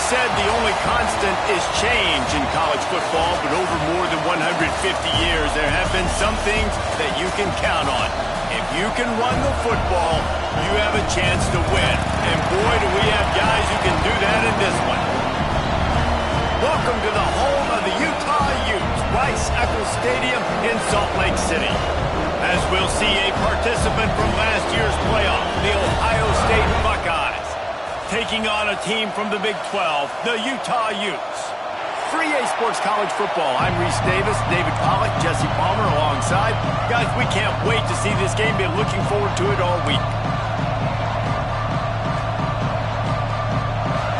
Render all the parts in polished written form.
said the only constant is change in college football, but over more than 150 years, there have been some things that you can count on. If you can run the football, you have a chance to win. And boy, do we have guys who can do that in this one. Welcome to the home of the Utah Utes, Rice-Eccles Stadium in Salt Lake City. As we'll see a participant from last year's playoff, the Ohio State Buckeyes, taking on a team from the Big 12, the Utah Utes. 3A Sports College Football. I'm Reese Davis, David Pollack, Jesse Palmer alongside. Guys, we can't wait to see this game. Been looking forward to it all week.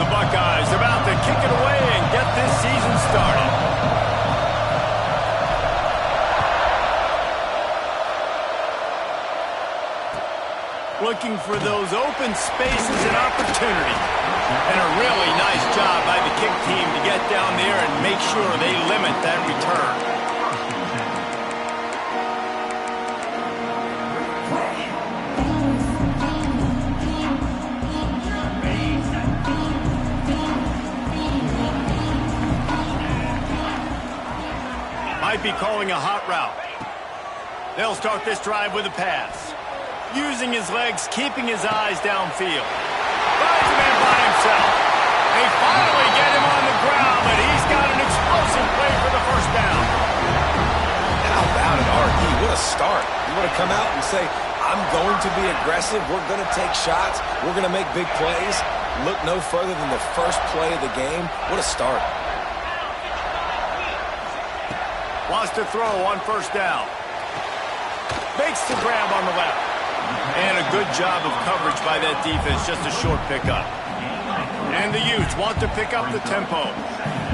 The Buckeyes about to kick it away and get this season started. Looking for those open spaces and opportunity. And a really nice job by the kick team to get down there and make sure they limit that return. Might be calling a hot route. They'll start this drive with a pass. Using his legs, keeping his eyes downfield. Finds a man by himself. They finally get him on the ground, but he's got an explosive play for the first down. How about it, RD? What a start. You want to come out and say, I'm going to be aggressive, we're going to take shots, we're going to make big plays. Look no further than the first play of the game. What a start. Wants to throw on first down. Makes the grab on the left. And a good job of coverage by that defense, just a short pickup. And the Utes want to pick up the tempo.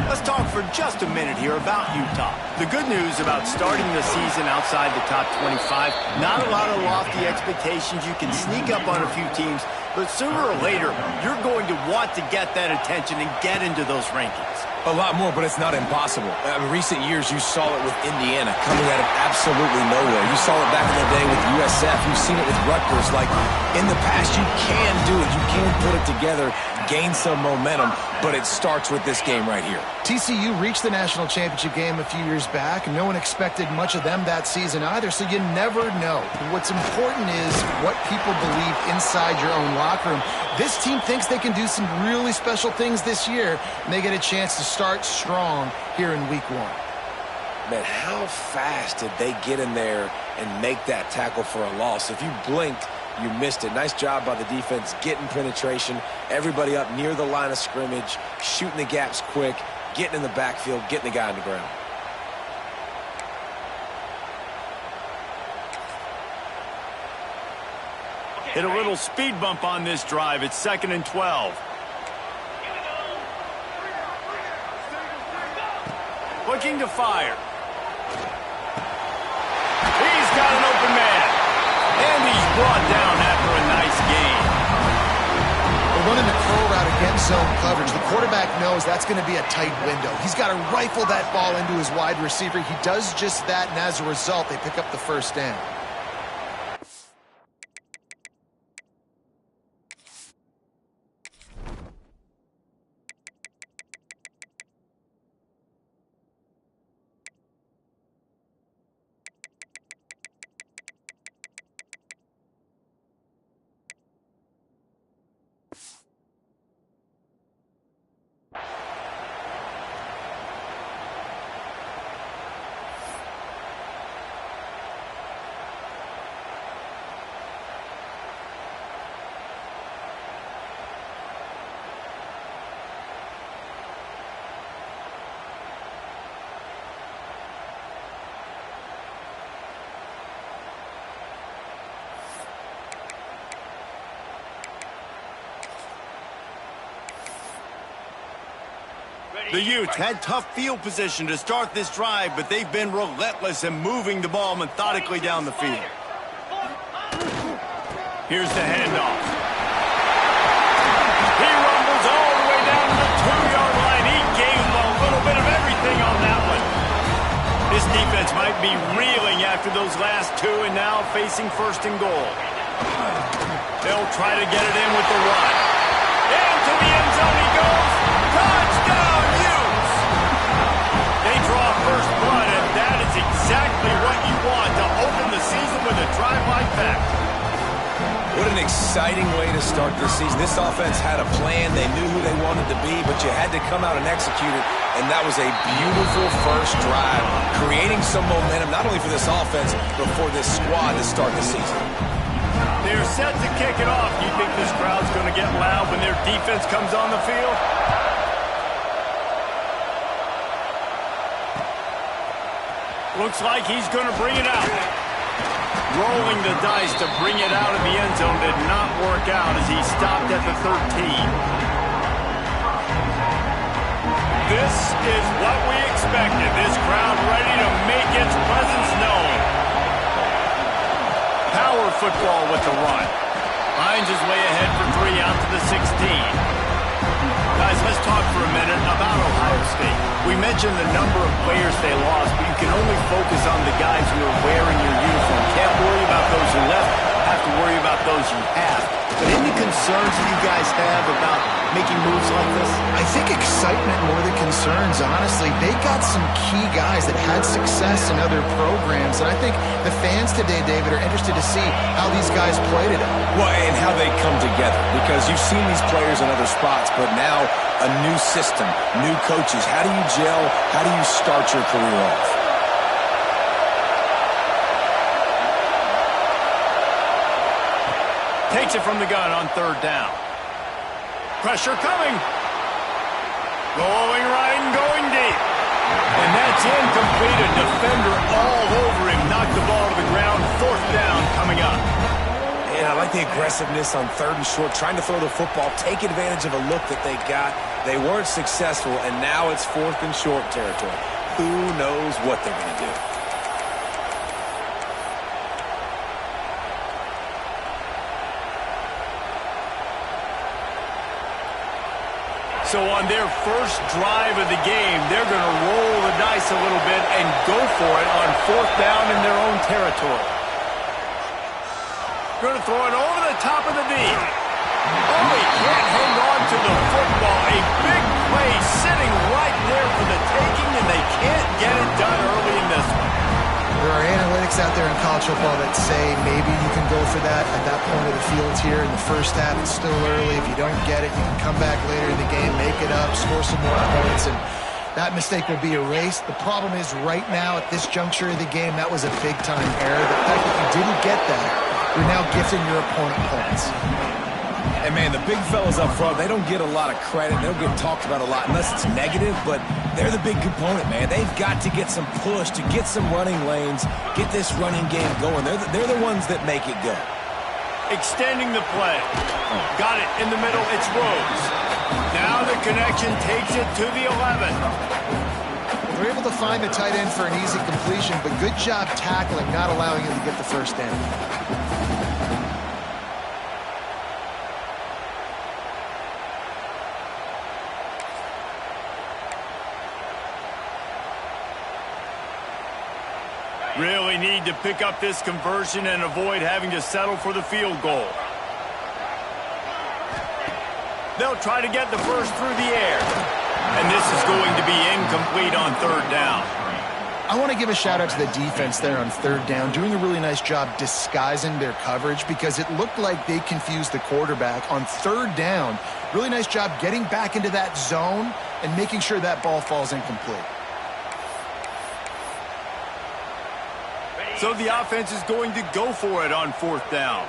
Let's talk for just a minute here about Utah. The good news about starting the season outside the top 25, not a lot of lofty expectations. You can sneak up on a few teams, but sooner or later, you're going to want to get that attention and get into those rankings. A lot more, but it's not impossible. In recent years, you saw it with Indiana coming out of absolutely nowhere. You saw it back in the day with USF. You've seen it with Rutgers. Like, in the past, you can do it. You can put it together, gain some momentum, but it starts with this game right here. TCU reached the national championship game a few years back, and no one expected much of them that season either, so you never know. What's important is what people believe inside your own locker room. This team thinks they can do some really special things this year, and they get a chance to start strong here in week 1. Man, how fast did they get in there and make that tackle for a loss? If you blinked, you missed it. Nice job by the defense getting penetration. Everybody up near the line of scrimmage, shooting the gaps quick, getting in the backfield, getting the guy on the ground. Hit a little speed bump on this drive. It's 2nd and 12. Looking to fire. He's got an open man. And he's brought down after a nice gain. They're running the curl route against zone coverage. The quarterback knows that's going to be a tight window. He's got to rifle that ball into his wide receiver. He does just that, and as a result, they pick up the first down. The Utes had tough field position to start this drive, but they've been relentless in moving the ball methodically down the field. Here's the handoff. He rumbles all the way down to the 2-yard line. He gave a little bit of everything on that one. This defense might be reeling after those last two and now facing 1st and goal. They'll try to get it in with the run. Into the end zone he goes. exciting way to start this season. This offense had a plan. They knew who they wanted to be, but you had to come out and execute it, and that was a beautiful first drive, creating some momentum, not only for this offense, but for this squad to start the season. They're set to kick it off. Do you think this crowd's going to get loud when their defense comes on the field? Looks like he's going to bring it out. Rolling the dice to bring it out of the end zone did not work out as he stopped at the 13. This is what we expected. This crowd ready to make its presence known. Power football with the run. Hines is way ahead for 3 out to the 16. Guys, let's talk for a minute about Ohio State. We mentioned the number of players they lost, but you can only focus on the guys who are wearing your uniform. Can't worry about those who left, have to worry about those you have. But any concerns that you guys have about making moves like this? I think excitement more than concerns, honestly. They got some key guys that had success in other programs, and I think the fans today, David, are interested to see how these guys play today. Well, and how they come together, because you've seen these players in other spots, but now a new system, new coaches. How do you gel? How do you start your career off? Takes it from the gun on 3rd down. Pressure coming. Going right and going deep. And that's incomplete. A defender all over him. Knocked the ball to the ground. 4th down coming up. And I like the aggressiveness on 3rd and short, trying to throw the football, take advantage of a look that they got. They weren't successful, and now it's 4th and short territory. Who knows what they're going to do? So on their first drive of the game, they're going to roll the dice a little bit and go for it on 4th down in their own territory. Going to throw it over the top of the D. Oh, he can't hang on to the football. A big play sitting right there for the taking, and they can't get it done early in this one. There are analytics out there in college football that say maybe you can go for that at that point of the field here in the first half. It's still early. If you don't get it, you can come back later in the game, make it up, score some more points, and that mistake will be erased. The problem is right now at this juncture of the game, that was a big-time error. The fact that you didn't get that, you're now gifting your opponent points. And, man, the big fellas up front, they don't get a lot of credit. They don't get talked about a lot unless it's negative, but they're the big component, man. They've got to get some push, to get some running lanes, get this running game going. They're the ones that make it go. Extending the play. Got it in the middle. It's Rhodes. Now the connection takes it to the 11. They're able to find the tight end for an easy completion, but good job tackling, not allowing him to get the first down. Really need to pick up this conversion and avoid having to settle for the field goal. They'll try to get the first through the air. And this is going to be incomplete on 3rd down. I want to give a shout out to the defense there on 3rd down, doing a really nice job disguising their coverage because it looked like they confused the quarterback on 3rd down. Really nice job getting back into that zone and making sure that ball falls incomplete. So the offense is going to go for it on 4th down.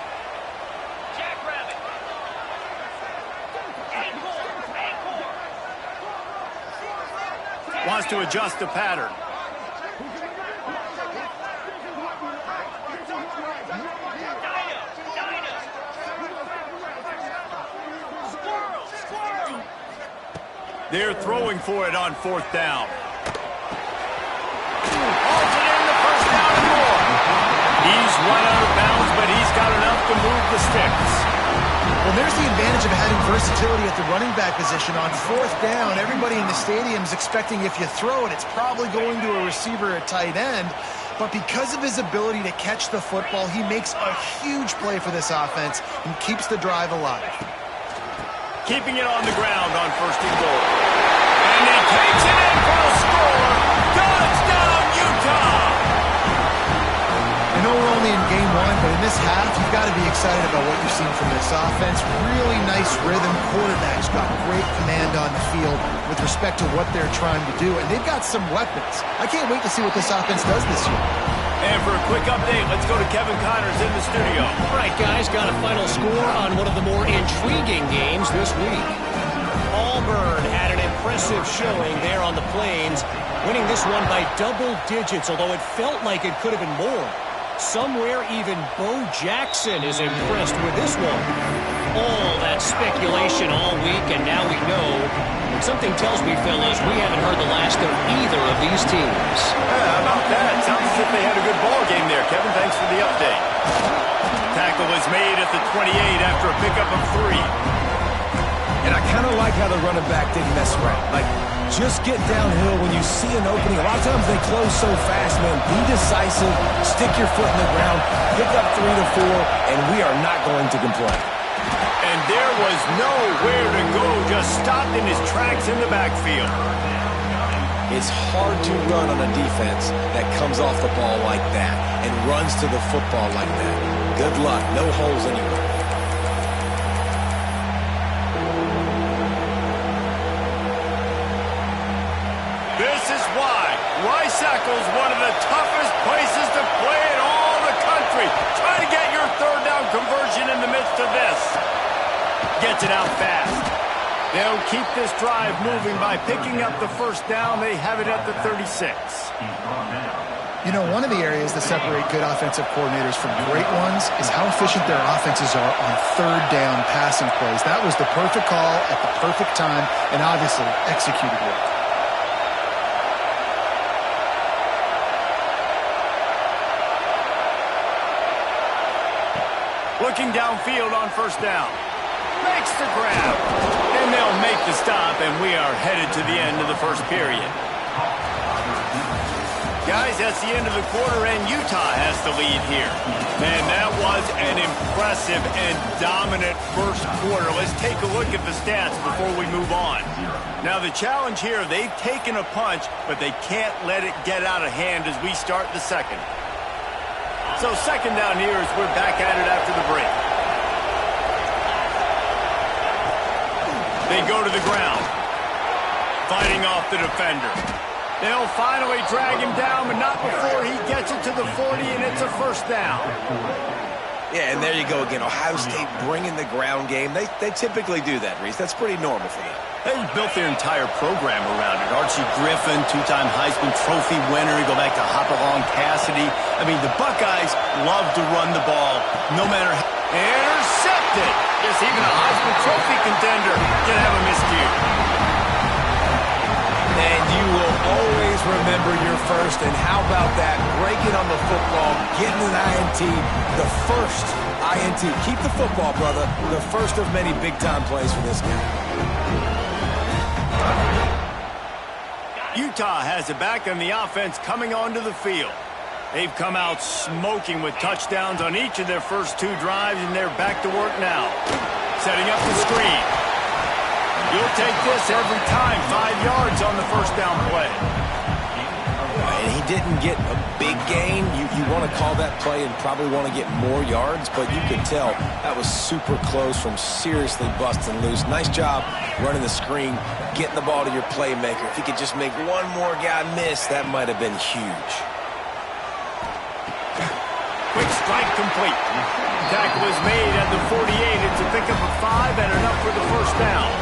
Wants to adjust the pattern. They're throwing for it on 4th down. He's run out of bounds, but he's got enough to move the sticks. Well, there's the advantage of having versatility at the running back position. On 4th down, everybody in the stadium is expecting if you throw it, it's probably going to a receiver at tight end. But because of his ability to catch the football, he makes a huge play for this offense and keeps the drive alive. Keeping it on the ground on 1st and goal. And he takes it in for a score. Touchdown, Utah! I know we're only in game 1, but in this this half, you've got to be excited about what you're seeing from this offense. Really nice rhythm. Quarterback's got great command on the field with respect to what they're trying to do, and they've got some weapons. I can't wait to see what this offense does this year. And for a quick update, let's go to Kevin Connors in the studio. All right, guys, got a final score on one of the more intriguing games this week. Auburn had an impressive showing there on the Plains, winning this one by double digits, although it felt like it could have been more. Somewhere even Bo Jackson is impressed with this one. All that speculation all week, and now we know. Something tells me, fellas, we haven't heard the last of either of these teams. Yeah, how about that? Sounds as if they had a good ball game there, Kevin. Thanks for the update. Tackle was made at the 28 after a pickup of 3. And I kind of like how the running back didn't mess around. Like, just get downhill when you see an opening. A lot of times they close so fast, man. Be decisive, stick your foot in the ground, pick up 3 to 4, and we are not going to complain. And there was nowhere to go, just stopped in his tracks in the backfield. It's hard to run on a defense that comes off the ball like that and runs to the football like that. Good luck. No holes anywhere. This is why Rice-Eccles is one of the toughest places to play in all the country. Try to get your third down conversion in the midst of this. Gets it out fast. They'll keep this drive moving by picking up the first down. They have it at the 36. You know, one of the areas that separate good offensive coordinators from great ones is how efficient their offenses are on third down passing plays. That was the perfect call at the perfect time and obviously executed well. Looking downfield on first down. Makes the grab. And they'll make the stop, and we are headed to the end of the first period. Guys, that's the end of the quarter, and Utah has the lead here. Man, that was an impressive and dominant first quarter. Let's take a look at the stats before we move on. Now, the challenge here, they've taken a punch, but they can't let it get out of hand as we start the second. So second down here as we're back at it after the break. They go to the ground, fighting off the defender. They'll finally drag him down, but not before he gets it to the 40, and it's a first down. Yeah, and there you go again. Ohio State bringing the ground game. They typically do that, Reese. That's pretty normal for them. They built their entire program around it. Archie Griffin, two-time Heisman Trophy winner. You go back to Hopalong Cassidy. I mean, the Buckeyes love to run the ball, no matter how. Intercepted. Yes, even a Heisman Trophy contender can have a miscue. And you will always remember your first. And how about that? Breaking on the football, getting an INT, the first INT. Keep the football, brother. The first of many big-time plays for this guy. Utah has it back on the offense coming onto the field. They've come out smoking with touchdowns on each of their first 2 drives, and they're back to work now. Setting up the screen. You'll take this every time. 5 yards on the first down play. And he didn't get a big gain. You want to call that play and probably want to get more yards, but you could tell that was super close from seriously busting loose. Nice job running the screen, getting the ball to your playmaker. If he could just make one more guy miss, that might have been huge. Quick strike complete. Tackle is made at the 48. It's a pickup of 5 and enough for the first down.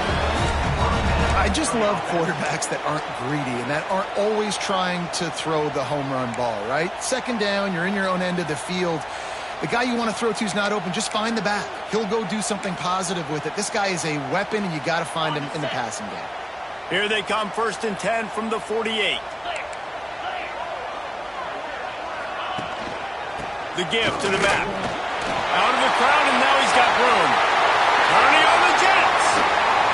I just love quarterbacks that aren't greedy and that aren't always trying to throw the home run ball, right? Second down, you're in your own end of the field. The guy you want to throw to is not open. Just find the back. He'll go do something positive with it. This guy is a weapon, and you got to find him in the passing game. Here they come, 1st and 10 from the 48. The give to the back. Out of the crowd, and now he's got room. Turning on the Jets.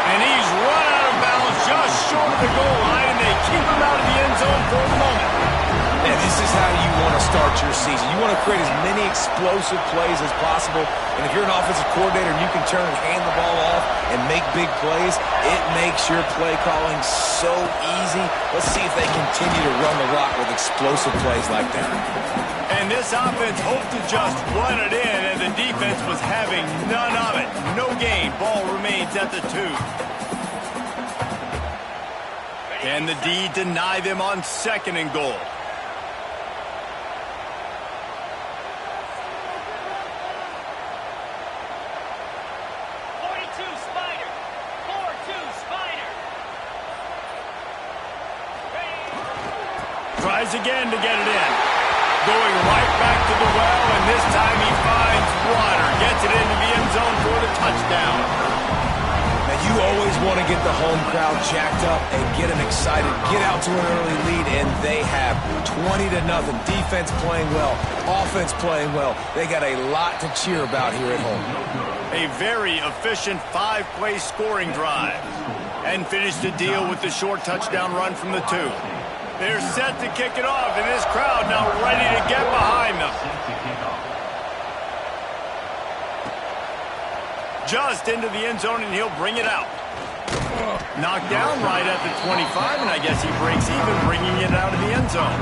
And he's run out of bounds just short of the goal line, and they keep him out of the end zone for the moment. And this is how you want to start your season. You want to create as many explosive plays as possible. And if you're an offensive coordinator and you can turn and hand the ball off and make big plays, it makes your play calling so easy. Let's see if they continue to run the rock with explosive plays like that. And this offense hoped to just run it in, and the defense was having none of it. No gain. Ball remains at the 2. Can the D deny them on 2nd and goal? Tries again to get it in. Going right back to the well, and this time he finds water. Gets it into the end zone for the touchdown. Now, you always want to get the home crowd jacked up and get them excited. Get out to an early lead, and they have 20-0. Defense playing well. Offense playing well. They got a lot to cheer about here at home. A very efficient 5-play scoring drive. And finished the deal with the short touchdown run from the 2. They're set to kick it off, and this crowd now ready to get behind them. Just into the end zone, and he'll bring it out. Knocked down right at the 25, and I guess he breaks even, bringing it out of the end zone.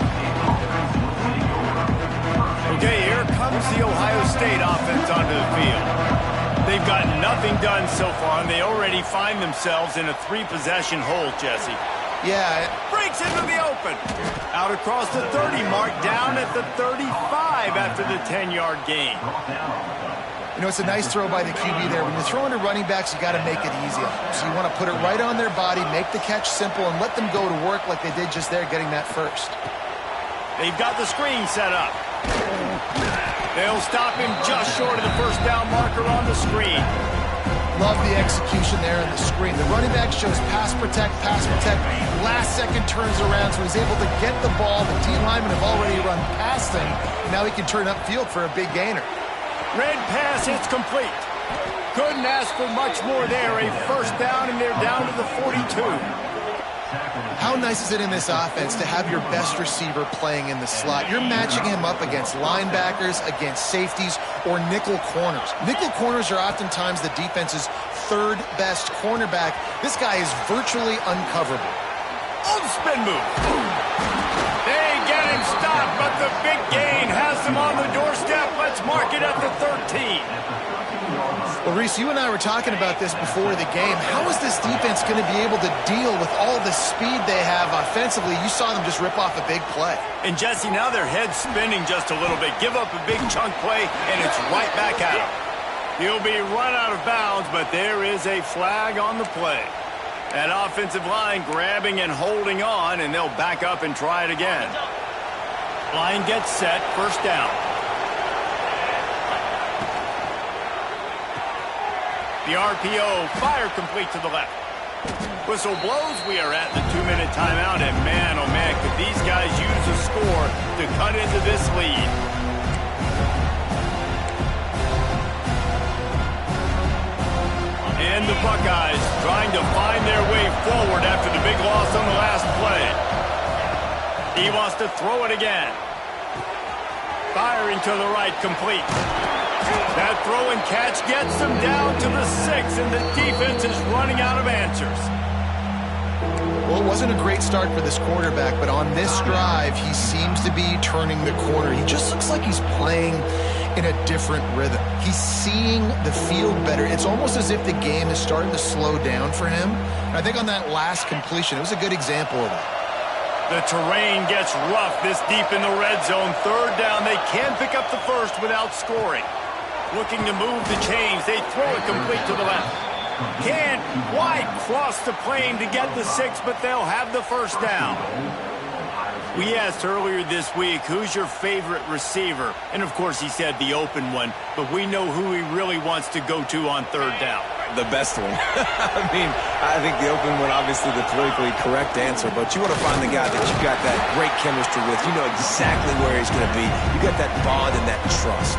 Okay, here comes the Ohio State offense onto the field. They've got nothing done so far, and they already find themselves in a 3-possession hole, Jesse. Yeah. Breaks into the open. Out across the 30 mark, down at the 35 after the 10-yard gain. You know, it's a nice throw by the QB there. When you're throwing to running backs, you got to make it easy on them. So you want to put it right on their body, make the catch simple, and let them go to work like they did just there, getting that first. They've got the screen set up. They'll stop him just short of the first down marker on the screen. Love the execution there on the screen. The running back shows pass protect. Last second turns around, so he's able to get the ball. The D linemen have already run past him. Now he can turn upfield for a big gainer. Red pass, it's complete. Couldn't ask for much more there. A first down, and they're down to the 42. How nice is it in this offense to have your best receiver playing in the slot? You're matching him up against linebackers, against safeties, or nickel corners. Nickel corners are oftentimes the defense's 3rd best cornerback. This guy is virtually uncoverable. Oh, spin move. They get him stopped, but the big gain has them on the doorstep. Let's mark it at the 13. Well, Reese, you and I were talking about this before the game. How is this defense going to be able to deal with all the speed they have offensively? You saw them just rip off a big play. And, Jesse, now their head's spinning just a little bit. Give up a big chunk play, and it's right back at him. He'll be run out of bounds, but there is a flag on the play. That offensive line grabbing and holding on, and they'll back up and try it again. Line gets set, first down. The RPO, fire complete to the left. Whistle blows, we are at the 2-minute timeout, and man, oh man, could these guys use a score to cut into this lead. And the Buckeyes trying to find their way forward after the big loss on the last play. He wants to throw it again. Firing to the right, complete. That throw and catch gets them down to the 6, and the defense is running out of answers. Well, it wasn't a great start for this quarterback, but on this drive, he seems to be turning the corner. He just looks like he's playing in a different rhythm. He's seeing the field better. It's almost as if the game is starting to slow down for him. And I think on that last completion, it was a good example of that. The terrain gets rough this deep in the red zone. Third down, they can pick up the first without scoring. Looking to move the chains. They throw it complete to the left. Can't quite cross the plane to get the 6, but they'll have the first down. We asked earlier this week, who's your favorite receiver? And, of course, he said the open one, but we know who he really wants to go to on third down. The best one. I think the open one, obviously the politically correct answer, but you want to find the guy that you got that great chemistry with. You know exactly where he's going to be. You got that bond and that trust.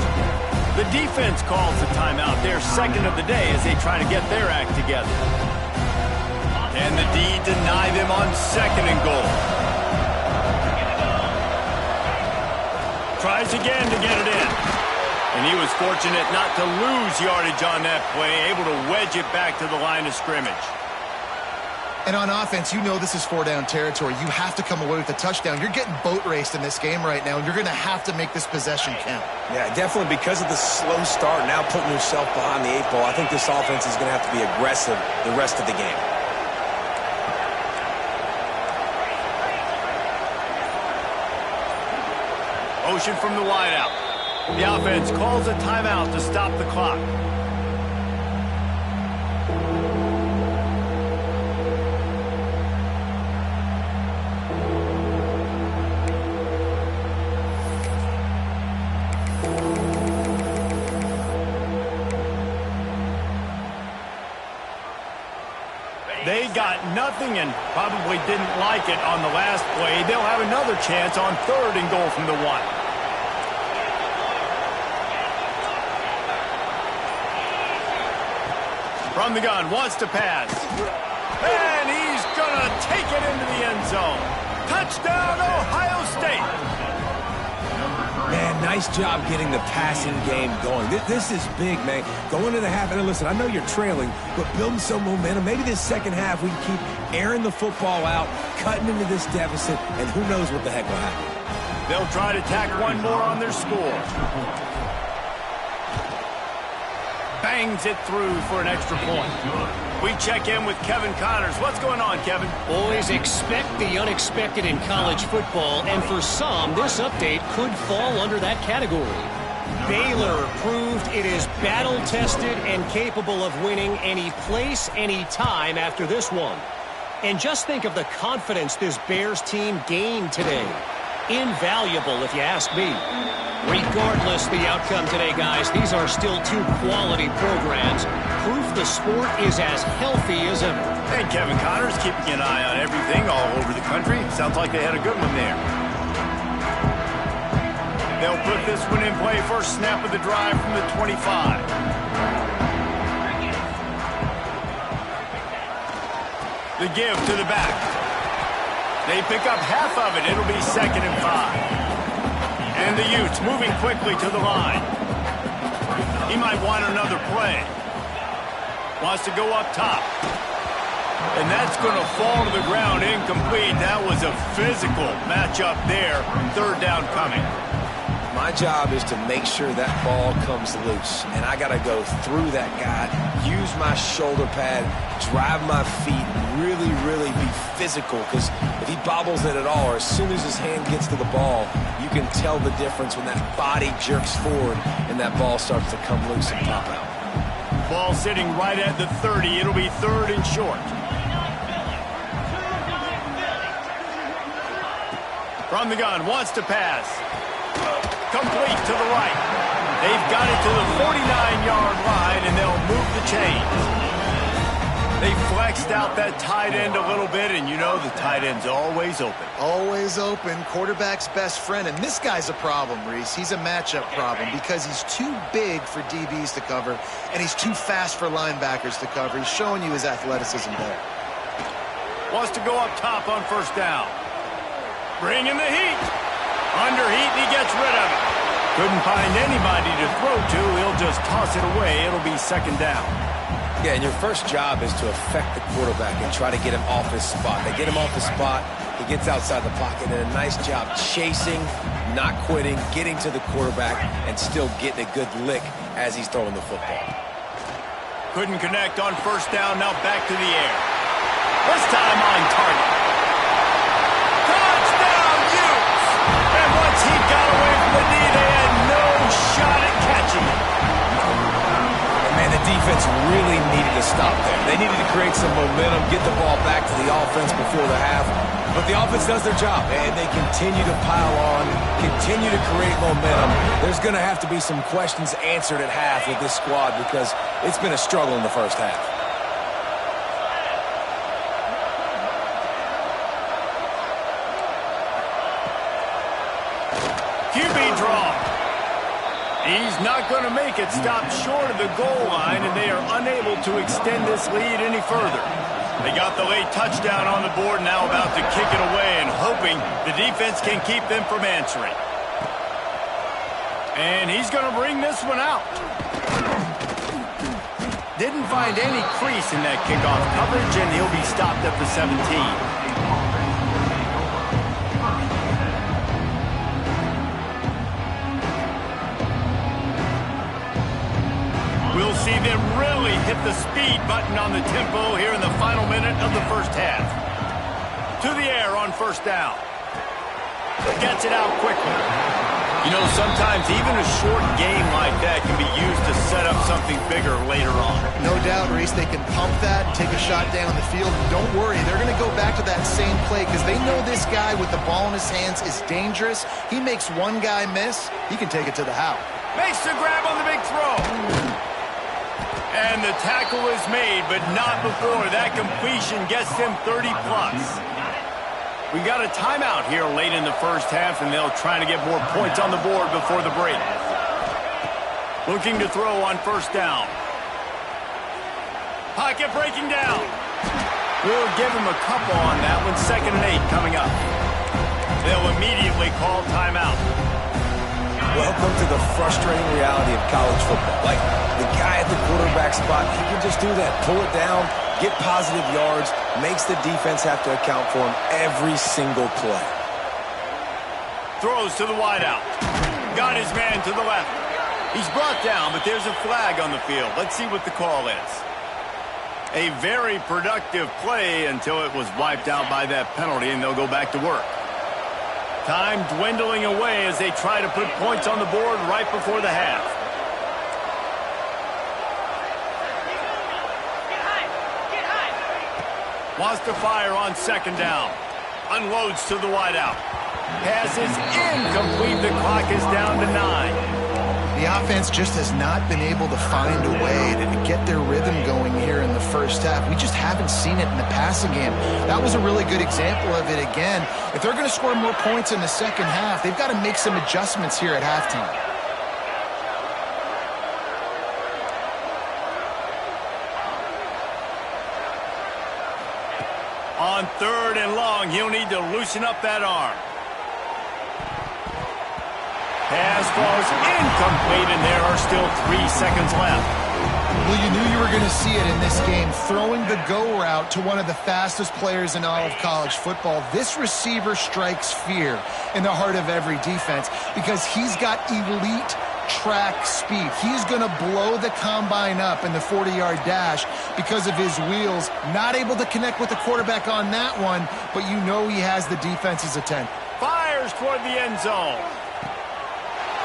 The defense calls the timeout, their second of the day, as they try to get their act together. And the D deny them on 2nd and goal. tries again to get it in. And he was fortunate not to lose yardage on that play, able to wedge it back to the line of scrimmage. And on offense, you know this is 4-down territory. You have to come away with a touchdown. You're getting boat raced in this game right now, and you're going to have to make this possession count. Yeah, definitely because of the slow start, now putting yourself behind the 8 ball. I think this offense is going to have to be aggressive the rest of the game. Motion from the wideout. The offense calls a timeout to stop the clock. They got nothing and probably didn't like it on the last play. They'll have another chance on 3rd and goal from the 1. From the gun, wants to pass. And he's going to take it into the end zone. Touchdown, Ohio State. Man, nice job getting the passing game going. This is big, man. Going into the half, and listen, I know you're trailing, but building some momentum. Maybe this second half we can keep airing the football out, cutting into this deficit, and who knows what the heck will happen. They'll try to tack one more on their score. Bangs it through for an extra point. We check in with Kevin Connors. What's going on, Kevin? Always expect the unexpected in college football, and for some, this update could fall under that category. Baylor proved it is battle-tested and capable of winning any place, any time after this one. And just think of the confidence this Bears team gained today. Invaluable, if you ask me. Regardless the outcome today, guys, these are still 2 quality programs. Proof the sport is as healthy as ever. And Kevin Connors keeping an eye on everything all over the country. Sounds like they had a good one there. They'll put this one in play. First snap of the drive from the 25. The give to the back. They pick up half of it. It'll be 2nd and 5. And the Utes moving quickly to the line. He might want another play. Wants to go up top. And that's going to fall to the ground incomplete. That was a physical matchup there. 3rd down coming. My job is to make sure that ball comes loose. And I got to go through that guy, use my shoulder pad, drive my feet, really, really be physical. Because if he bobbles it at all, or as soon as his hand gets to the ball, you can tell the difference when that body jerks forward and that ball starts to come loose and pop out. Ball sitting right at the 30. It'll be 3rd and short. From the gun, wants to pass. Complete to the right. They've got it to the 49-yard line, and they'll move the chains. They flexed out that tight end a little bit, and you know the tight end's always open. Always open. Quarterback's best friend. And this guy's a problem, Reese. He's a matchup problem because he's too big for DBs to cover, and he's too fast for linebackers to cover. He's showing you his athleticism there. Wants to go up top on 1st down. Bring in the heat. Under heat, and he gets rid of it. Couldn't find anybody to throw to. He'll just toss it away. It'll be 2nd down. Yeah, and your first job is to affect the quarterback and try to get him off his spot. They get him off his spot, he gets outside the pocket, and a nice job chasing, not quitting, getting to the quarterback, and still getting a good lick as he's throwing the football. Couldn't connect on 1st down, now back to the air. This time on target. Touchdown, Utes! And once he got away from the knee, they had no shot at catching it. Man, the defense really needed to stop there. They needed to create some momentum, get the ball back to the offense before the half. But the offense does their job, and they continue to pile on, continue to create momentum. There's going to have to be some questions answered at half with this squad because it's been a struggle in the first half. QB draw. He's not going to make it. Stopped short of the goal line, and they are unable to extend this lead any further. They got the late touchdown on the board, now about to kick it away and hoping the defense can keep them from answering. And he's going to bring this one out. Didn't find any crease in that kickoff coverage, and he'll be stopped at the 17. We'll see them really hit the speed button on the tempo here in the final minute of the first half. To the air on first down. Gets it out quickly. You know, sometimes even a short game like that can be used to set up something bigger later on. No doubt, Reese, they can pump that and take a shot down the field. And don't worry, they're going to go back to that same play because they know this guy with the ball in his hands is dangerous. He makes one guy miss, he can take it to the house. Makes the grab on the big throw. And the tackle is made, but not before that completion gets them 30-plus. We got a timeout here late in the first half, and they'll try to get more points on the board before the break. Looking to throw on first down. Pocket breaking down. We'll give him a couple on that one. 2nd and 8 coming up. They'll immediately call timeout. Welcome to the frustrating reality of college football. Like, the guy at the quarterback spot, he can just do that. Pull it down, get positive yards, makes the defense have to account for him every single play. Throws to the wideout. Got his man to the left. He's brought down, but there's a flag on the field. Let's see what the call is. A very productive play until it was wiped out by that penalty, and they'll go back to work. Time dwindling away as they try to put points on the board right before the half. Wants to fire on 2nd down. Unloads to the wideout. Pass is incomplete. The clock is down to 9. The offense just has not been able to find a way to get their rhythm going here in the first half. We just haven't seen it in the passing game. That was a really good example of it again. If they're going to score more points in the second half, they've got to make some adjustments here at halftime. On 3rd and long, he'll need to loosen up that arm. Pass falls incomplete, and there are still 3 seconds left. Well, you knew you were going to see it in this game. Throwing the go route to one of the fastest players in all of college football. This receiver strikes fear in the heart of every defense because he's got elite track speed. He's going to blow the combine up in the 40-yard dash because of his wheels. Not able to connect with the quarterback on that one, but you know he has the defense's attention. Fires toward the end zone.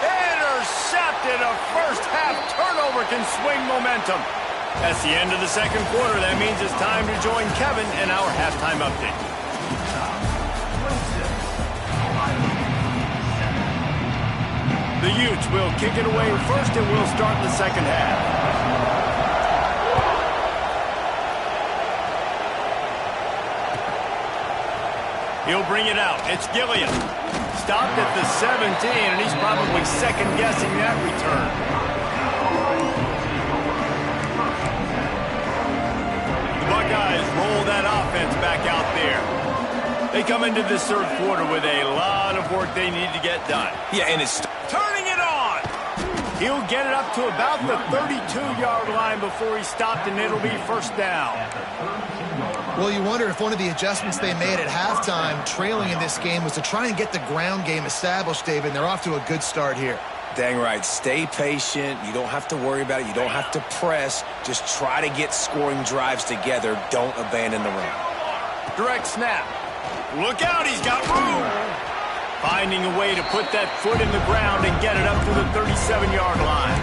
Intercepted. A first-half turnover can swing momentum. That's the end of the second quarter. That means it's time to join Kevin in our halftime update. The Utes will kick it away first, and we'll start the second half. He'll bring it out. It's Gilliam. Stopped at the 17, and he's probably second-guessing that return. The Buckeyes roll that offense back out there. They come into this third quarter with a lot of work they need to get done. Yeah, and it's Turning it on. He'll get it up to about the 32-yard line before he's stopped, and it'll be first down. Well, you wonder if one of the adjustments they made at halftime, trailing in this game, was to try and get the ground game established, David. They're off to a good start here. dang right. Stay patient. You don't have to worry about it. You don't have to press. Just try to get scoring drives together. Don't abandon the run. Direct snap. Look out, he's got room. Finding a way to put that foot in the ground and get it up to the 37-yard line.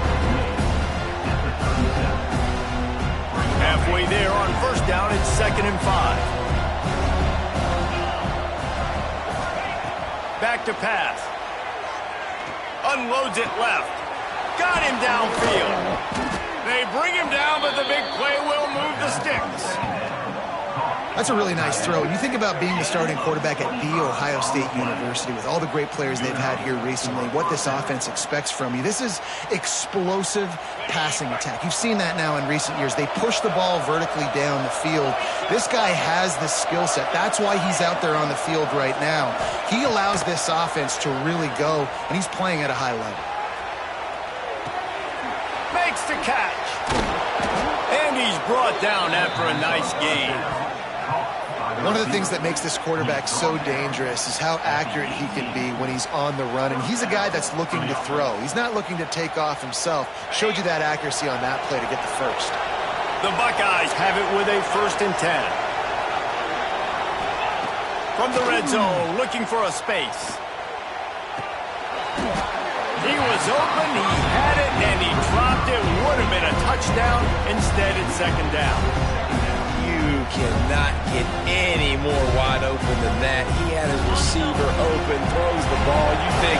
Halfway there on first down, it's 2nd and 5. Back to pass. Unloads it left. Got him downfield. They bring him down, but the big play will move the sticks. That's a really nice throw. When you think about being the starting quarterback at The Ohio State University with all the great players they've had here recently, what this offense expects from you, this is explosive passing attack. You've seen that now in recent years. They push the ball vertically down the field. This guy has the skill set. That's why he's out there on the field right now. He allows this offense to really go, and he's playing at a high level. catch. And he's brought down after a nice gain. One of the things that makes this quarterback so dangerous is how accurate he can be when he's on the run. And he's a guy that's looking to throw. He's not looking to take off himself. Showed you that accuracy on that play to get the first. The Buckeyes have it with a 1st and 10. From the red zone, looking for a space. He was open, he had it, and he dropped it. Would have been a touchdown. Instead, it's 2nd down. You cannot get any more wide open than that. He had his receiver open, throws the ball. You think,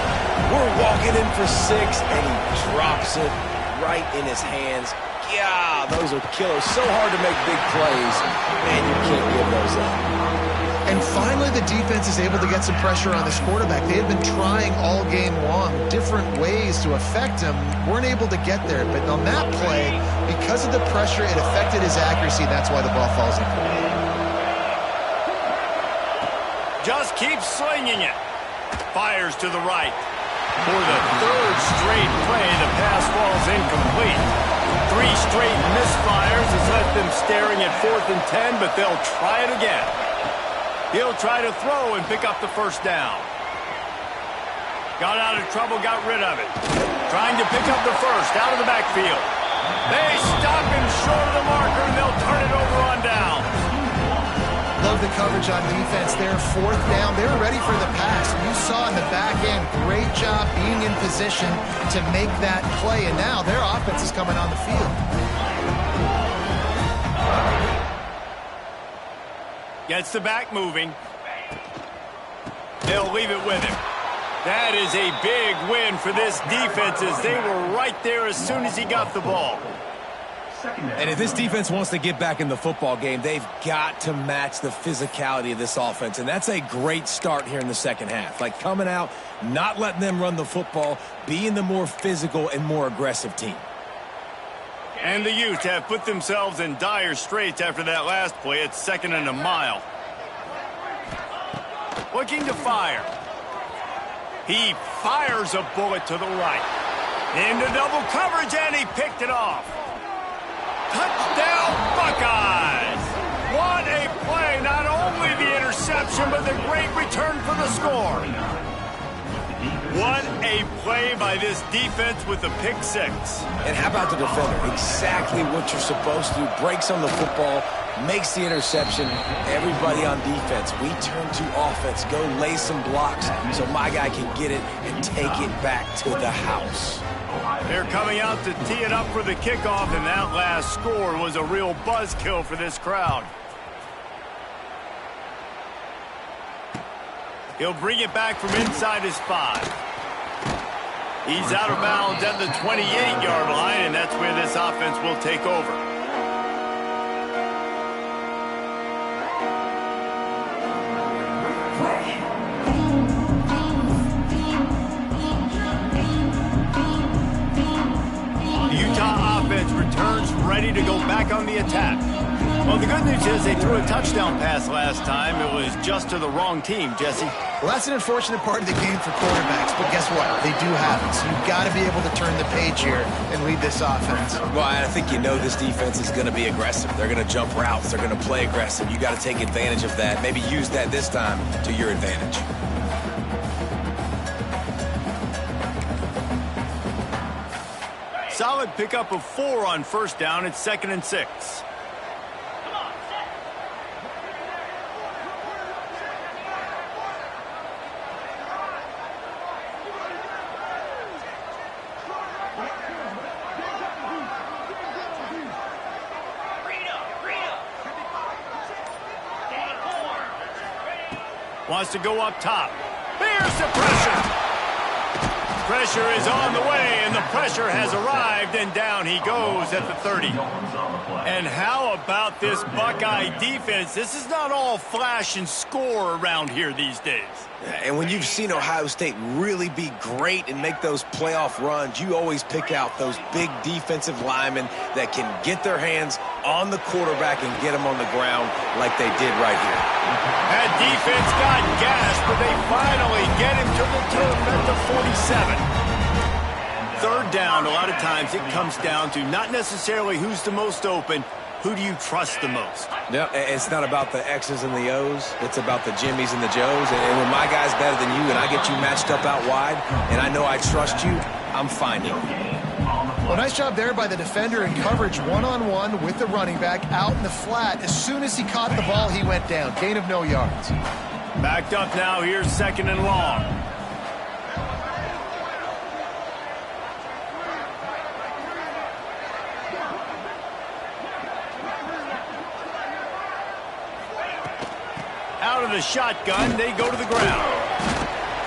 we're walking in for 6, and he drops it right in his hands. Yeah, those are killers. So hard to make big plays. Man, you can't give those up. And finally, the defense is able to get some pressure on this quarterback. They had been trying all game long, different ways to affect him. Weren't able to get there. But on that play, because of the pressure, it affected his accuracy. That's why the ball falls incomplete. Just keeps slinging it. Fires to the right. For the 3rd straight play, the pass falls incomplete. 3 straight misfires has left them staring at 4th and 10, but they'll try it again. He'll try to throw and pick up the 1st down. Got out of trouble, got rid of it. Trying to pick up the 1st out of the backfield. They stop him short of the marker, and they'll turn it over on down. Love the coverage on defense there. 4th down. They were ready for the pass. You saw in the back end, great job being in position to make that play. And now their offense is coming on the field. Gets the back moving. They'll leave it with him. That is a big win for this defense as they were right there as soon as he got the ball. And if this defense wants to get back in the football game, they've got to match the physicality of this offense. And that's a great start here in the 2nd half. Like coming out, not letting them run the football, being the more physical and more aggressive team. And the Utes have put themselves in dire straits after that last play. It's 2nd and a mile. Looking to fire. He fires a bullet to the right. Into double coverage, and he picked it off. Touchdown, Buckeyes! What a play. Not only the interception, but the great return for the score. What a play by this defense with the pick 6. And how about the defender? Exactly what you're supposed to do. Breaks on the football, makes the interception. Everybody on defense, we turn to offense. Go lay some blocks so my guy can get it and take it back to the house. They're coming out to tee it up for the kickoff, and that last score was a real buzzkill for this crowd. He'll bring it back from inside his 5. He's out of bounds at the 28-yard line, and that's where this offense will take over. The Utah offense returns ready to go back on the attack. Well, the good news is they threw a touchdown pass last time. It was just to the wrong team, Jesse. Well, that's an unfortunate part of the game for quarterbacks, but guess what? They do have it, so you've got to be able to turn the page here and lead this offense. Well, I think you know this defense is going to be aggressive. They're going to jump routes. They're going to play aggressive. You got to take advantage of that. Maybe use that this time to your advantage. Solid pickup of 4 on 1st down. It's 2nd and 6. Wants to go up top. There's the pressure. Pressure is on the way, and the pressure has arrived, and down he goes at the 30. And how about this Buckeye defense? This is not all flash and score around here these days. And when you've seen Ohio State really be great and make those playoff runs, you always pick out those big defensive linemen that can get their hands on the quarterback and get him on the ground like they did right here. That defense got gashed, but they finally get him to the turf at the 47. 3rd down, a lot of times it comes down to not necessarily who's the most open, who do you trust the most? Yeah, it's not about the X's and the O's. It's about the Jimmys and the Joes. And when my guy's better than you and I get you matched up out wide and I know I trust you, I'm finding it. Well, nice job there by the defender in coverage one-on-one with the running back out in the flat. As soon as he caught the ball, he went down. Gain of no yards. Backed up now. Here's 2nd and long. Out of the shotgun, they go to the ground.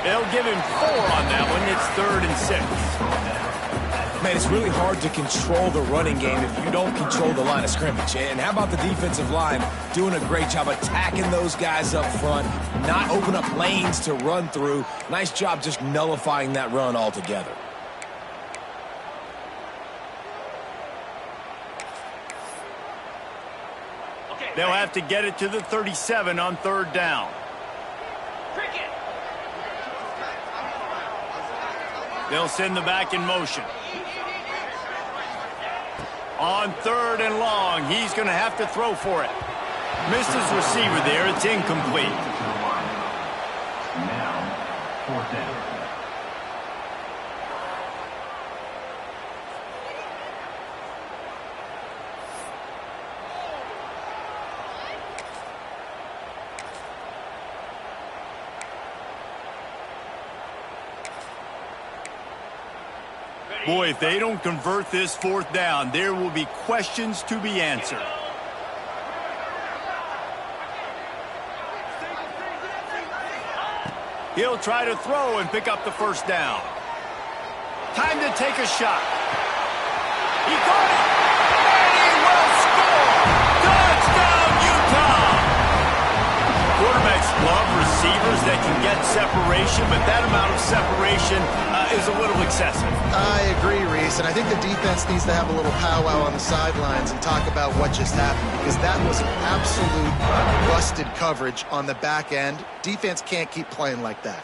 They'll give him 4 on that one. It's 3rd and 6. Man, it's really hard to control the running game if you don't control the line of scrimmage. And how about the defensive line doing a great job attacking those guys up front, not open up lanes to run through. Nice job just nullifying that run altogether. They'll have to get it to the 37 on 3rd down. They'll send the back in motion. On 3rd and long, he's going to have to throw for it. Missed his receiver there. It's incomplete. Now, 4th down. Boy, if they don't convert this 4th down, there will be questions to be answered. He'll try to throw and pick up the 1st down. Time to take a shot. He got it! And he will score! Touchdown, Utah! Quarterbacks love receivers that can get separation, but that amount of separation is a little excessive. I agree, Reese, and I think the defense needs to have a little powwow on the sidelines and talk about what just happened, because that was an absolute busted coverage on the back end. Defense can't keep playing like that.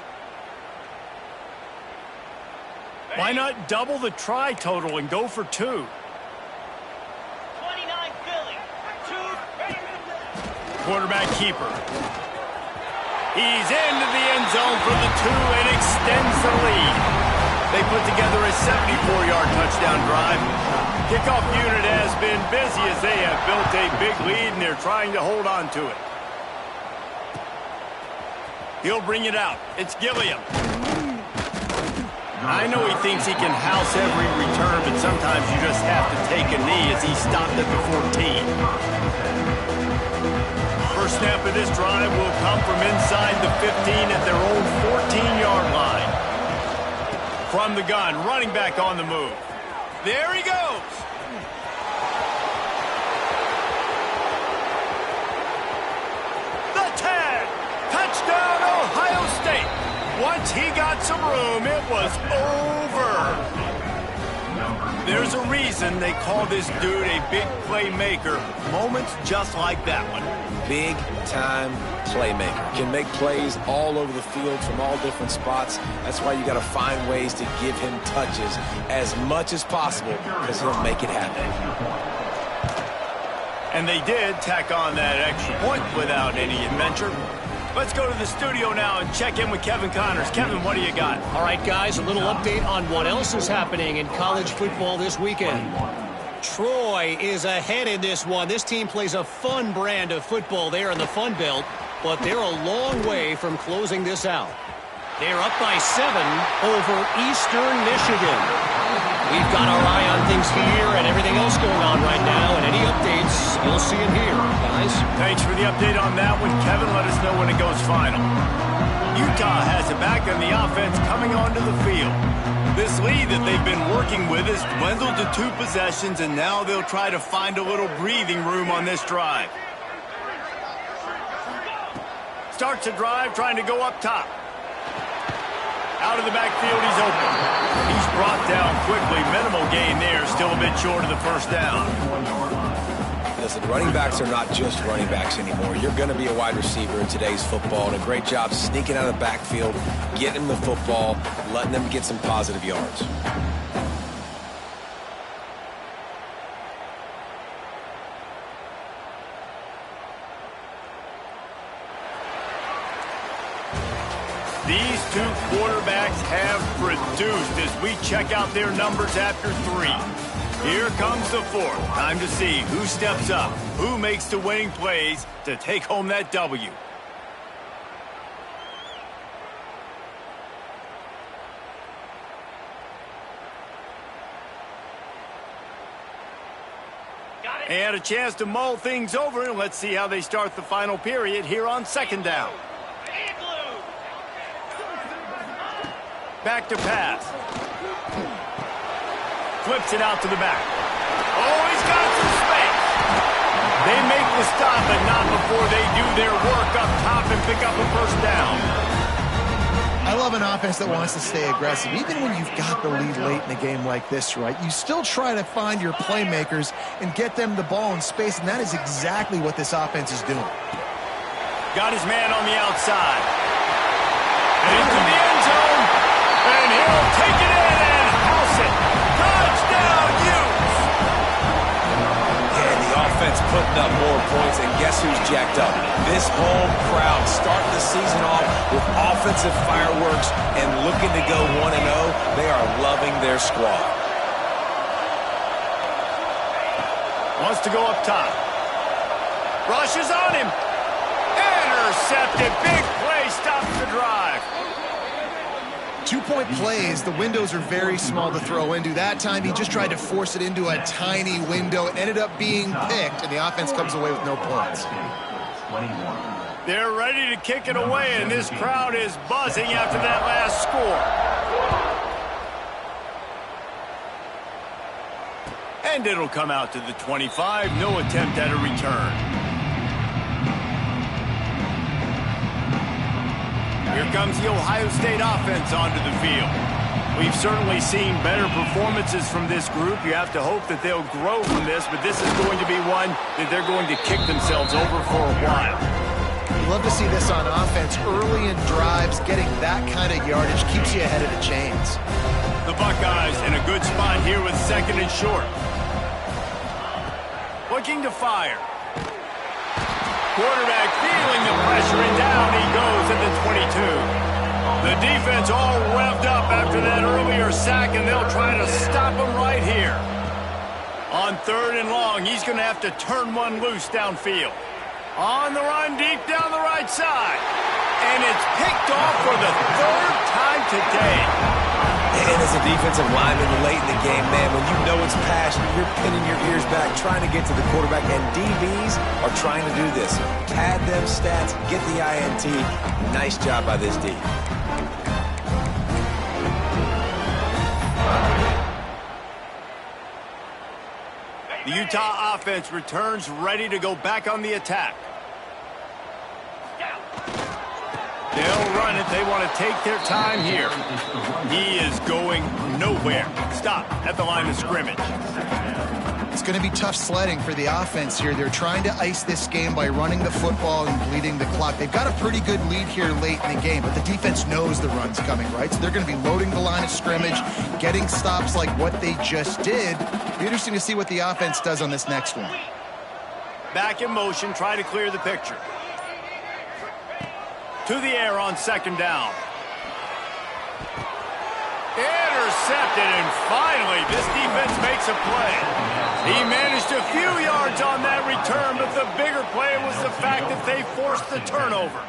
Why not double the try total and go for 2? 29 Philly. 2. Quarterback keeper. He's into the end zone for the 2 and extends the lead. They put together a 74-yard touchdown drive. Kickoff unit has been busy as they have built a big lead, and they're trying to hold on to it. He'll bring it out. It's Gilliam. I know he thinks he can house every return, but sometimes you just have to take a knee as he stopped at the 14. First snap of this drive will come from inside the 15 at their own 14-yard line. From the gun, running back on the move. There he goes. The tag. Touchdown, Ohio State. Once he got some room, it was over. There's a reason they call this dude a big playmaker. Moments just like that one. Big-time playmaker. Can make plays all over the field from all different spots. That's why you got to find ways to give him touches as much as possible, because he'll make it happen. And they did tack on that extra point without any adventure. Let's go to the studio now and check in with Kevin Connors. Kevin, what do you got? All right, guys, a little update on what else is happening in college football this weekend. Troy is ahead in this one. This team plays a fun brand of football there in the Fun Belt, but they're a long way from closing this out. They're up by 7 over Eastern Michigan. We've got our eye on things here and everything else going on right now, and any updates, you'll see them here, guys. Thanks for the update on that one, Kevin. Let us know when it goes final. Utah has it back on the offense coming onto the field. This lead that they've been working with has dwindled to 2 possessions, and now they'll try to find a little breathing room on this drive. Starts the drive trying to go up top. Out of the backfield, he's open. He's brought down quickly. Minimal gain there. Still a bit short of the 1st down. Listen, running backs are not just running backs anymore. You're going to be a wide receiver in today's football, and a great job sneaking out of the backfield, getting them the football, letting them get some positive yards. These two quarterbacks have produced as we check out their numbers after 3. Here comes the 4th. Time to see who steps up, who makes the winning plays to take home that W. And a chance to mull things over, and let's see how they start the final period here on 2nd down. Back to pass. Flips it out to the back. Oh, he's got some space. They make the stop, but not before they do their work up top and pick up a 1st down. I love an offense that wants to stay aggressive. Even when you've got the lead late in the game like this, right, you still try to find your playmakers and get them the ball in space, and that is exactly what this offense is doing. Got his man on the outside. And into the end zone. And he'll take it in and house it. Touchdown, Utes! Yeah, the offense putting up more points, and guess who's jacked up? This home crowd starting the season off with offensive fireworks and looking to go 1-0. They are loving their squad. Wants to go up top. Rushes on him. Intercepted. Big play stops the drive. 2-point plays, the windows are very small to throw into. That time he just tried to force it into a tiny window. It ended up being picked, and the offense comes away with no points. They're ready to kick it away, and this crowd is buzzing after that last score. And it'll come out to the 25. No attempt at a return. Here comes the Ohio State offense onto the field. We've certainly seen better performances from this group. You have to hope that they'll grow from this, but this is going to be one that they're going to kick themselves over for a while. You love to see this on offense. Early in drives, getting that kind of yardage keeps you ahead of the chains. The Buckeyes in a good spot here with 2nd and short. Looking to fire. Quarterback feeling the pressure, and down he goes at the 22. The defense all revved up after that earlier sack, and they'll try to stop him right here. On 3rd and long, he's going to have to turn one loose downfield. On the run deep down the right side. And it's picked off for the 3rd time today. And as a defensive lineman late in the game, man, when you know it's passion, you're pinning your ears back, trying to get to the quarterback, and DBs are trying to do this. Pad them stats, get the INT. Nice job by this D. The Utah offense returns ready to go back on the attack. They'll run it. They want to take their time here. He is going nowhere. Stop at the line of scrimmage. It's going to be tough sledding for the offense here. They're trying to ice this game by running the football and bleeding the clock. They've got a pretty good lead here late in the game, but the defense knows the run's coming, right? So they're going to be loading the line of scrimmage, getting stops like what they just did. It'll be interesting to see what the offense does on this next one. Back in motion, try to clear the picture. To the air on 2nd down. Intercepted, and finally this defense makes a play. He managed a few yards on that return, but the bigger play was the fact that they forced the turnover.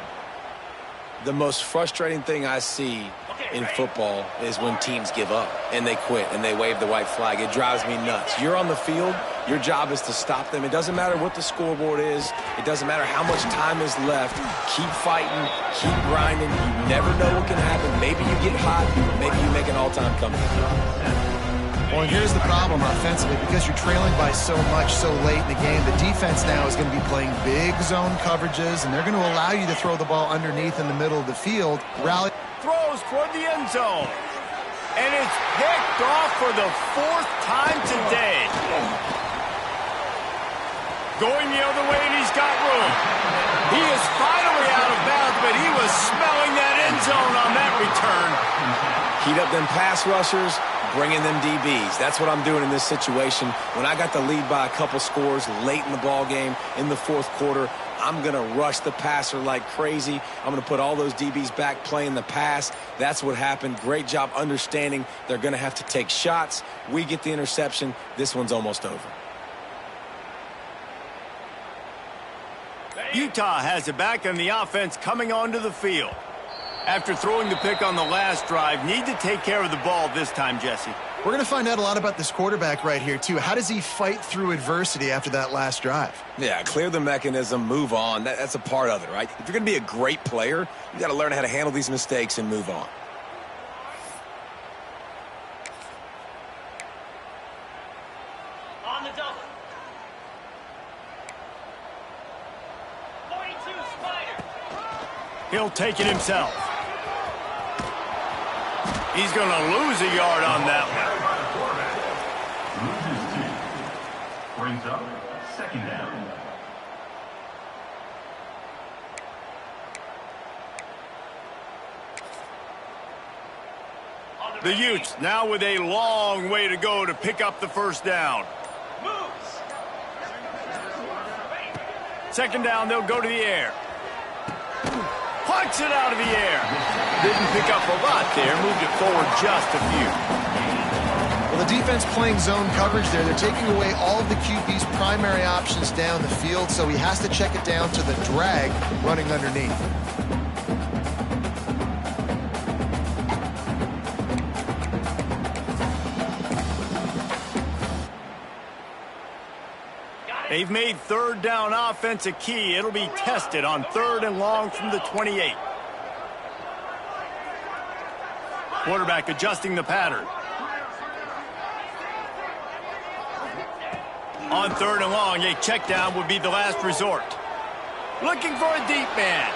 The most frustrating thing I see in football is when teams give up and they quit and they wave the white flag. It drives me nuts. You're on the field. Your job is to stop them. It doesn't matter what the scoreboard is. It doesn't matter how much time is left. Keep fighting. Keep grinding. You never know what can happen. Maybe you get hot. Maybe you make an all-time comeback. Well, and here's the problem offensively. Because you're trailing by so much so late in the game, the defense now is going to be playing big zone coverages, and they're going to allow you to throw the ball underneath in the middle of the field. Rally. Throws toward the end zone. And it's picked off for the 4th time today. Going the other way, and he's got room. He is finally out of bounds, but he was smelling that end zone on that return. Heat up them pass rushers, bring in them DBs. That's what I'm doing in this situation. When I got the lead by a couple scores late in the ball game, in the 4th quarter, I'm going to rush the passer like crazy. I'm going to put all those DBs back playing the pass. That's what happened. Great job understanding they're going to have to take shots. We get the interception. This one's almost over. Utah has it back, and the offense coming onto the field. After throwing the pick on the last drive, need to take care of the ball this time, Jesse. We're going to find out a lot about this quarterback right here, too. How does he fight through adversity after that last drive? Yeah, clear the mechanism, move on. That's a part of it, right? If you're going to be a great player, you got to learn how to handle these mistakes and move on. On the double. 42 Spider. He'll take it himself. He's going to lose a yard on that one. Loses 2. Brings up second down. The Utes now with a long way to go to pick up the first down. Moves. Second down, they'll go to the air. Punch it out of the air. Didn't pick up a lot there. Moved it forward just a few. Well, the defense playing zone coverage there. They're taking away all of the QB's primary options down the field, so he has to check it down to the drag running underneath. They've made third down offense a key. It'll be tested on 3rd and long from the 28. Quarterback adjusting the pattern. On 3rd and long, a check down would be the last resort. Looking for a deep man.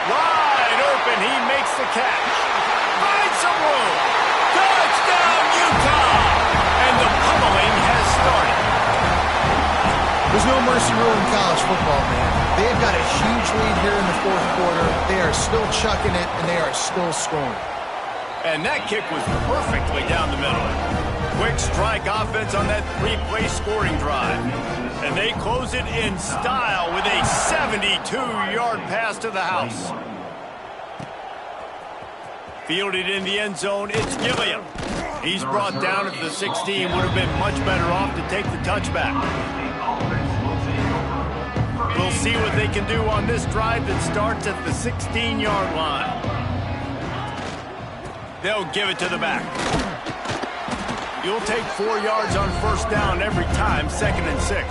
Wide open, he makes the catch. Finds some room. Touchdown, Utah! And the pummeling has started. There's no mercy rule in college football, man. They've got a huge lead here in the 4th quarter. They are still chucking it, and they are still scoring. And that kick was perfectly down the middle. Quick strike offense on that 3-play scoring drive. And they close it in style with a 72-yard pass to the house. Fielded in the end zone, it's Gilliam. He's brought down at the 16, would have been much better off to take the touchback. We'll see what they can do on this drive that starts at the 16-yard line. They'll give it to the back. You'll take 4 yards on first down every time, 2nd and 6.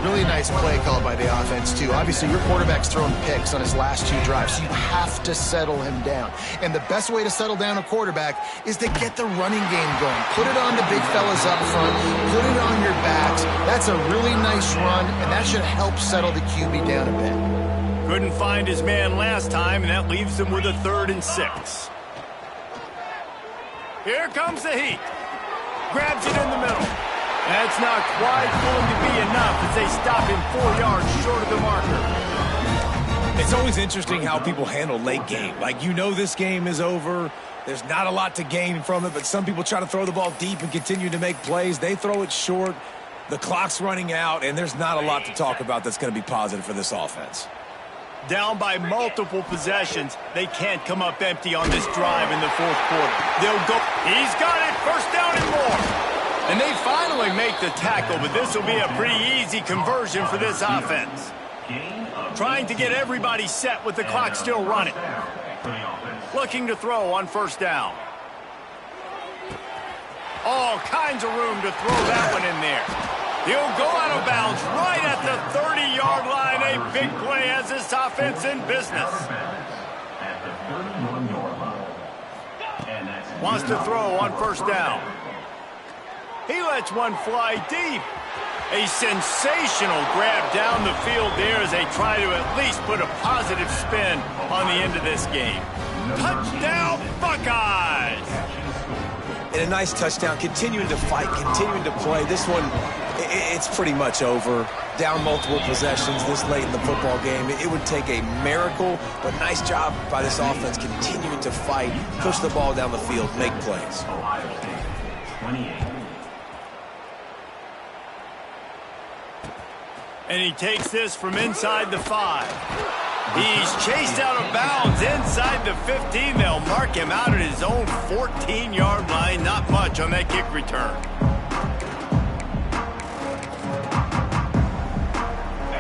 Really nice play called by the offense, too. Obviously, your quarterback's thrown picks on his last 2 drives, so you have to settle him down. And the best way to settle down a quarterback is to get the running game going. Put it on the big fellas up front. Put it on your backs. That's a really nice run, and that should help settle the QB down a bit. Couldn't find his man last time, and that leaves him with a 3rd and 6. Here comes the heat. Grabs it in the middle. That's not quite going to be enough as they stop him 4 yards short of the marker. It's always interesting how people handle late game. Like, you know this game is over. There's not a lot to gain from it, but some people try to throw the ball deep and continue to make plays. They throw it short. The clock's running out, and there's not a lot to talk about that's going to be positive for this offense. Down by multiple possessions. They can't come up empty on this drive in the 4th quarter. They'll go. He's got it. First down and more. And they finally make the tackle, but this will be a pretty easy conversion for this offense. Trying to get everybody set with the clock still running. Looking to throw on first down. All kinds of room to throw that one in there. He'll go out of bounds right at the 30-yard line. A big play has this offense in business. Wants to throw on first down. He lets one fly deep. A sensational grab down the field there as they try to at least put a positive spin on the end of this game. Touchdown, Buckeyes! And a nice touchdown, continuing to fight, continuing to play. This one, it's pretty much over. Down multiple possessions this late in the football game. It would take a miracle, but nice job by this offense continuing to fight, push the ball down the field, make plays. Ohio State, 28. And he takes this from inside the 5. He's chased out of bounds inside the 15. They'll mark him out at his own 14-yard line. Not much on that kick return.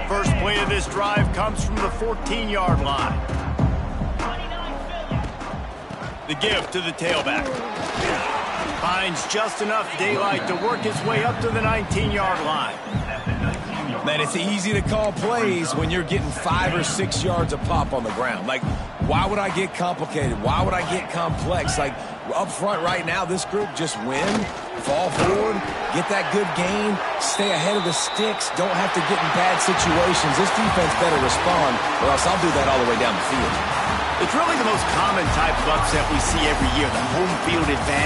First play of this drive comes from the 14-yard line. The give to the tailback. Finds just enough daylight to work his way up to the 19-yard line. Man, it's easy to call plays when you're getting 5 or 6 yards a pop on the ground. Like, why would I get complicated? Why would I get complex? Like, up front right now, this group just win, fall forward, get that good gain, stay ahead of the sticks, don't have to get in bad situations. This defense better respond, or else I'll do that all the way down the field. It's really the most common type of upset we see every year, the home field advantage.